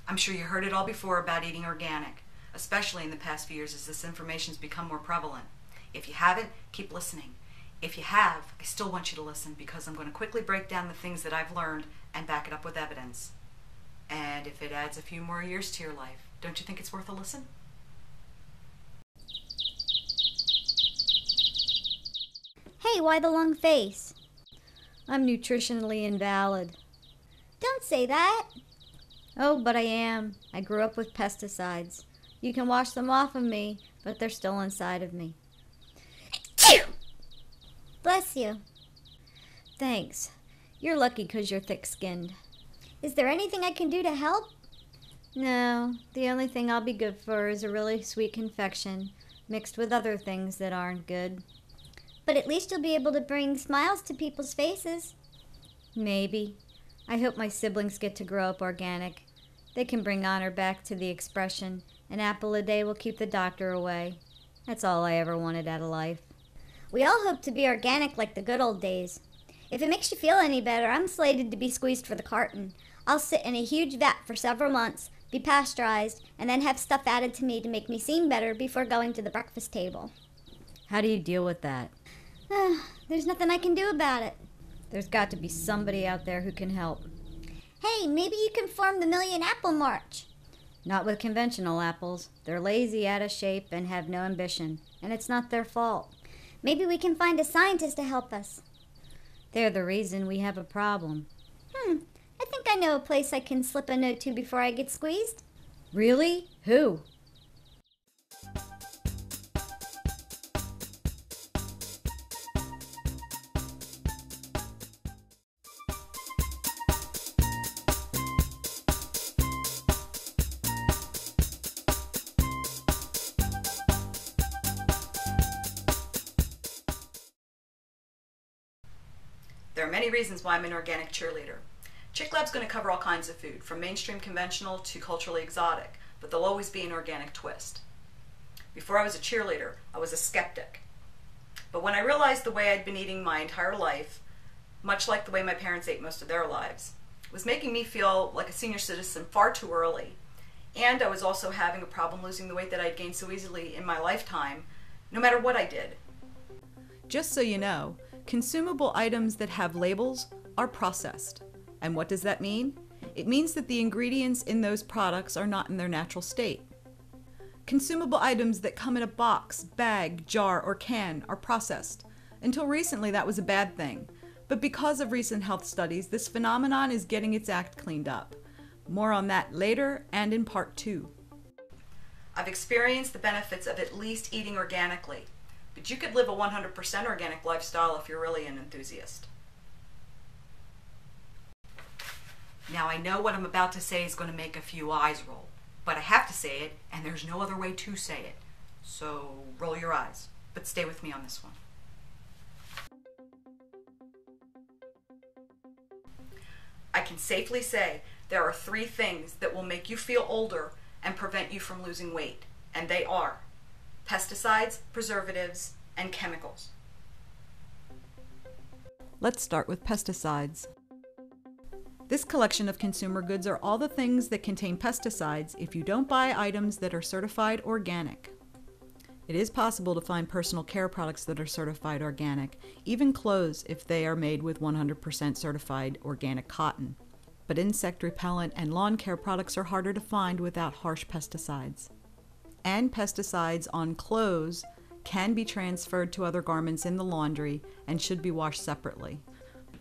I'm sure you heard it all before about eating organic, especially in the past few years as this information's become more prevalent. If you haven't, keep listening. If you have, I still want you to listen because I'm going to quickly break down the things that I've learned and back it up with evidence. And if it adds a few more years to your life, don't you think it's worth a listen? Hey, why the long face? I'm nutritionally invalid. Don't say that. Oh, but I am. I grew up with pesticides. You can wash them off of me, but they're still inside of me. Bless you. Thanks. You're lucky 'cause you're thick-skinned. Is there anything I can do to help? No, the only thing I'll be good for is a really sweet confection mixed with other things that aren't good. But at least you'll be able to bring smiles to people's faces. Maybe. I hope my siblings get to grow up organic. They can bring honor back to the expression, "An apple a day will keep the doctor away." That's all I ever wanted out of life. We all hope to be organic like the good old days. If it makes you feel any better, I'm slated to be squeezed for the carton. I'll sit in a huge vat for several months, be pasteurized, and then have stuff added to me to make me seem better before going to the breakfast table. How do you deal with that? There's nothing I can do about it. There's got to be somebody out there who can help. Hey, maybe you can form the Million Apple March. Not with conventional apples. They're lazy, out of shape, and have no ambition. And it's not their fault. Maybe we can find a scientist to help us. They're the reason we have a problem. I think I know a place I can slip a note to before I get squeezed. Really? Who? There are many reasons why I'm an organic cheerleader. Chicklab's going to cover all kinds of food, from mainstream conventional to culturally exotic, but there'll always be an organic twist. Before I was a cheerleader, I was a skeptic. But when I realized the way I'd been eating my entire life, much like the way my parents ate most of their lives, was making me feel like a senior citizen far too early. And I was also having a problem losing the weight that I'd gained so easily in my lifetime, no matter what I did. Just so you know, consumable items that have labels are processed. And what does that mean? It means that the ingredients in those products are not in their natural state. Consumable items that come in a box, bag, jar, or can are processed. Until recently, that was a bad thing. But because of recent health studies, this phenomenon is getting its act cleaned up. More on that later and in part 2. I've experienced the benefits of at least eating organically. But you could live a 100% organic lifestyle if you're really an enthusiast. Now I know what I'm about to say is going to make a few eyes roll, but I have to say it, and there's no other way to say it. So roll your eyes, but stay with me on this one. I can safely say there are 3 things that will make you feel older and prevent you from losing weight, and they are pesticides, preservatives, and chemicals. Let's start with pesticides. This collection of consumer goods are all the things that contain pesticides if you don't buy items that are certified organic. It is possible to find personal care products that are certified organic, even clothes if they are made with 100% certified organic cotton. But insect repellent and lawn care products are harder to find without harsh pesticides. And pesticides on clothes can be transferred to other garments in the laundry and should be washed separately.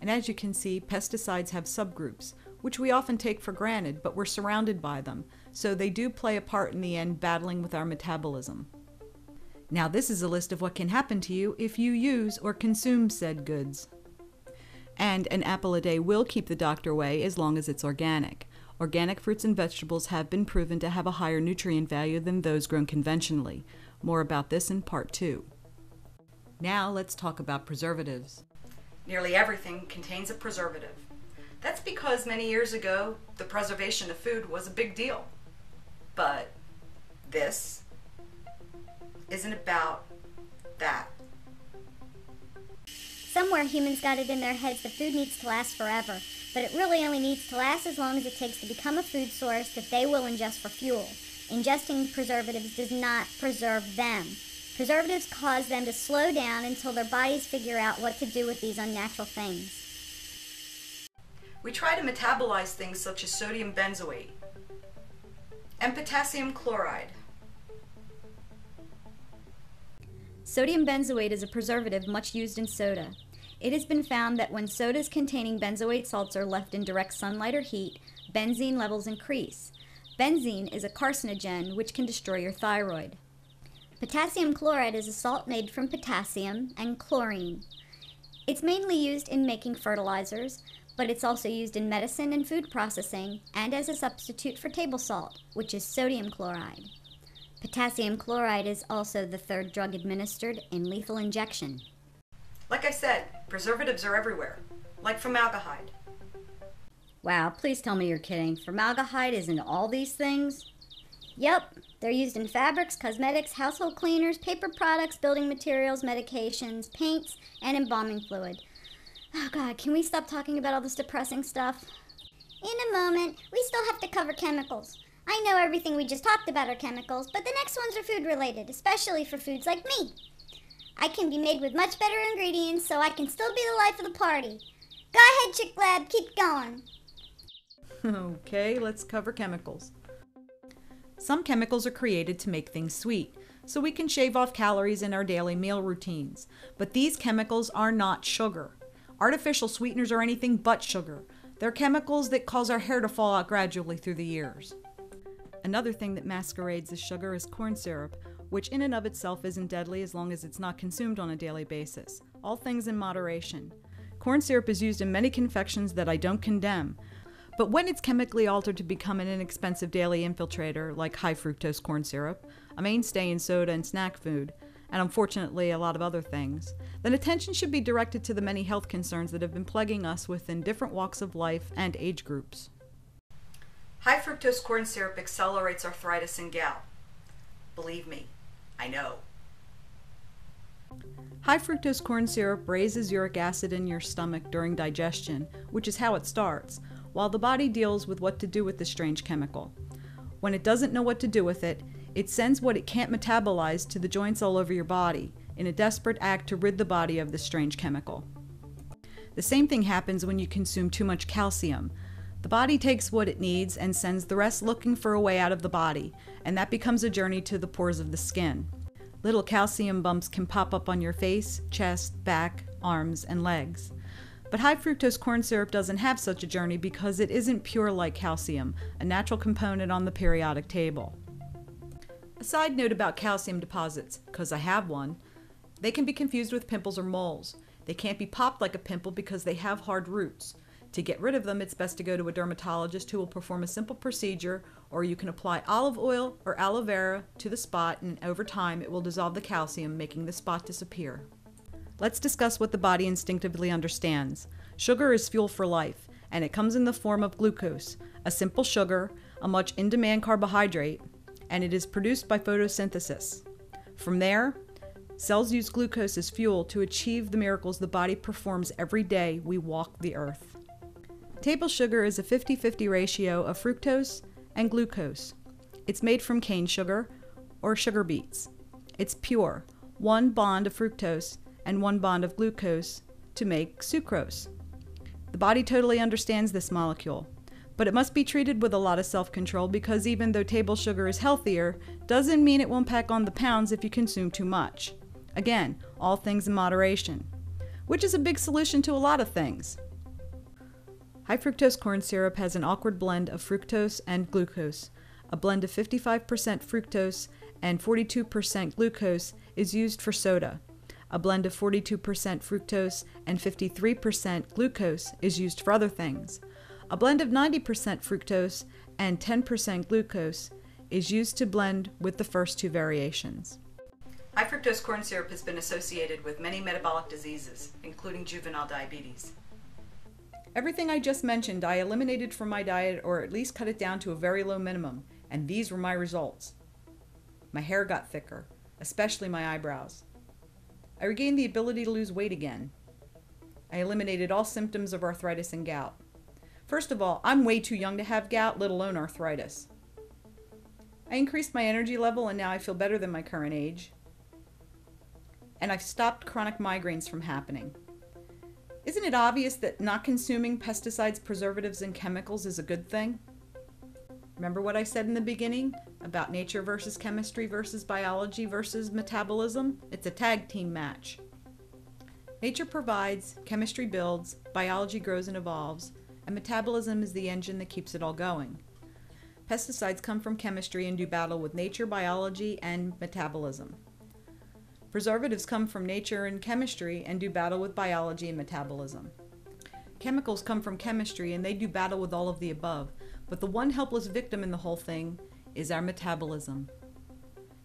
And as you can see, pesticides have subgroups, which we often take for granted, but we're surrounded by them, so they do play a part in the end battling with our metabolism. Now this is a list of what can happen to you if you use or consume said goods. And an apple a day will keep the doctor away as long as it's organic. Organic fruits and vegetables have been proven to have a higher nutrient value than those grown conventionally. More about this in part 2. Now let's talk about preservatives. Nearly everything contains a preservative. That's because many years ago, the preservation of food was a big deal. But this isn't about that. Somewhere humans got it in their heads that food needs to last forever, but it really only needs to last as long as it takes to become a food source that they will ingest for fuel. Ingesting preservatives does not preserve them. Preservatives cause them to slow down until their bodies figure out what to do with these unnatural things. We try to metabolize things such as sodium benzoate and potassium chloride. Sodium benzoate is a preservative much used in soda. It has been found that when sodas containing benzoate salts are left in direct sunlight or heat, benzene levels increase. Benzene is a carcinogen which can destroy your thyroid. Potassium chloride is a salt made from potassium and chlorine. It's mainly used in making fertilizers, but it's also used in medicine and food processing and as a substitute for table salt, which is sodium chloride. Potassium chloride is also the third drug administered in lethal injection. Like I said, preservatives are everywhere, like formaldehyde. Wow, please tell me you're kidding. Formaldehyde is in all these things? Yep, they're used in fabrics, cosmetics, household cleaners, paper products, building materials, medications, paints, and embalming fluid. Oh God, can we stop talking about all this depressing stuff? In a moment, we still have to cover chemicals. I know everything we just talked about are chemicals, but the next ones are food related, especially for foods like me. I can be made with much better ingredients, so I can still be the life of the party. Go ahead, Chicklab, keep going. Okay, let's cover chemicals. Some chemicals are created to make things sweet, so we can shave off calories in our daily meal routines. But these chemicals are not sugar. Artificial sweeteners are anything but sugar. They're chemicals that cause our hair to fall out gradually through the years. Another thing that masquerades as sugar is corn syrup, which in and of itself isn't deadly as long as it's not consumed on a daily basis. All things in moderation. Corn syrup is used in many confections that I don't condemn, but when it's chemically altered to become an inexpensive daily infiltrator like high fructose corn syrup, a mainstay in soda and snack food, and unfortunately a lot of other things, then attention should be directed to the many health concerns that have been plaguing us within different walks of life and age groups. High fructose corn syrup accelerates arthritis and gout. Believe me, I know. High fructose corn syrup raises uric acid in your stomach during digestion, which is how it starts, while the body deals with what to do with this strange chemical. When it doesn't know what to do with it, it sends what it can't metabolize to the joints all over your body in a desperate act to rid the body of this strange chemical. The same thing happens when you consume too much calcium. The body takes what it needs and sends the rest looking for a way out of the body, and that becomes a journey to the pores of the skin. Little calcium bumps can pop up on your face, chest, back, arms, and legs. But high fructose corn syrup doesn't have such a journey because it isn't pure like calcium, a natural component on the periodic table. A side note about calcium deposits, because I have one, they can be confused with pimples or moles. They can't be popped like a pimple because they have hard roots. To get rid of them, it's best to go to a dermatologist who will perform a simple procedure, or you can apply olive oil or aloe vera to the spot, and over time it will dissolve the calcium, making the spot disappear. Let's discuss what the body instinctively understands. Sugar is fuel for life, and it comes in the form of glucose, a simple sugar, a much in-demand carbohydrate, and it is produced by photosynthesis. From there, cells use glucose as fuel to achieve the miracles the body performs every day we walk the earth. Table sugar is a 50-50 ratio of fructose and glucose. It's made from cane sugar or sugar beets. It's pure, one bond of fructose and one bond of glucose to make sucrose. The body totally understands this molecule, but it must be treated with a lot of self-control because even though table sugar is healthier, doesn't mean it won't pack on the pounds if you consume too much. Again, all things in moderation, which is a big solution to a lot of things. High fructose corn syrup has an awkward blend of fructose and glucose. A blend of 55% fructose and 42% glucose is used for soda. A blend of 42% fructose and 53% glucose is used for other things. A blend of 90% fructose and 10% glucose is used to blend with the first two variations. High fructose corn syrup has been associated with many metabolic diseases, including juvenile diabetes. Everything I just mentioned I eliminated from my diet or at least cut it down to a very low minimum, and these were my results. My hair got thicker, especially my eyebrows. I regained the ability to lose weight again. I eliminated all symptoms of arthritis and gout. First of all, I'm way too young to have gout, let alone arthritis. I increased my energy level and now I feel better than my current age. And I've stopped chronic migraines from happening. Isn't it obvious that not consuming pesticides, preservatives, and chemicals is a good thing? Remember what I said in the beginning about nature versus chemistry versus biology versus metabolism? It's a tag team match. Nature provides, chemistry builds, biology grows and evolves, and metabolism is the engine that keeps it all going. Pesticides come from chemistry and do battle with nature, biology, and metabolism. Preservatives come from nature and chemistry and do battle with biology and metabolism. Chemicals come from chemistry and they do battle with all of the above, but the one helpless victim in the whole thing is our metabolism.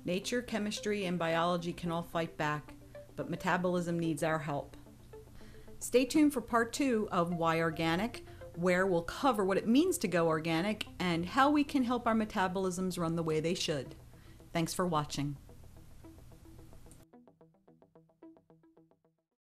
Nature, chemistry, and biology can all fight back, but metabolism needs our help. Stay tuned for part 2 of Why Organic, where we'll cover what it means to go organic and how we can help our metabolisms run the way they should. Thanks for watching.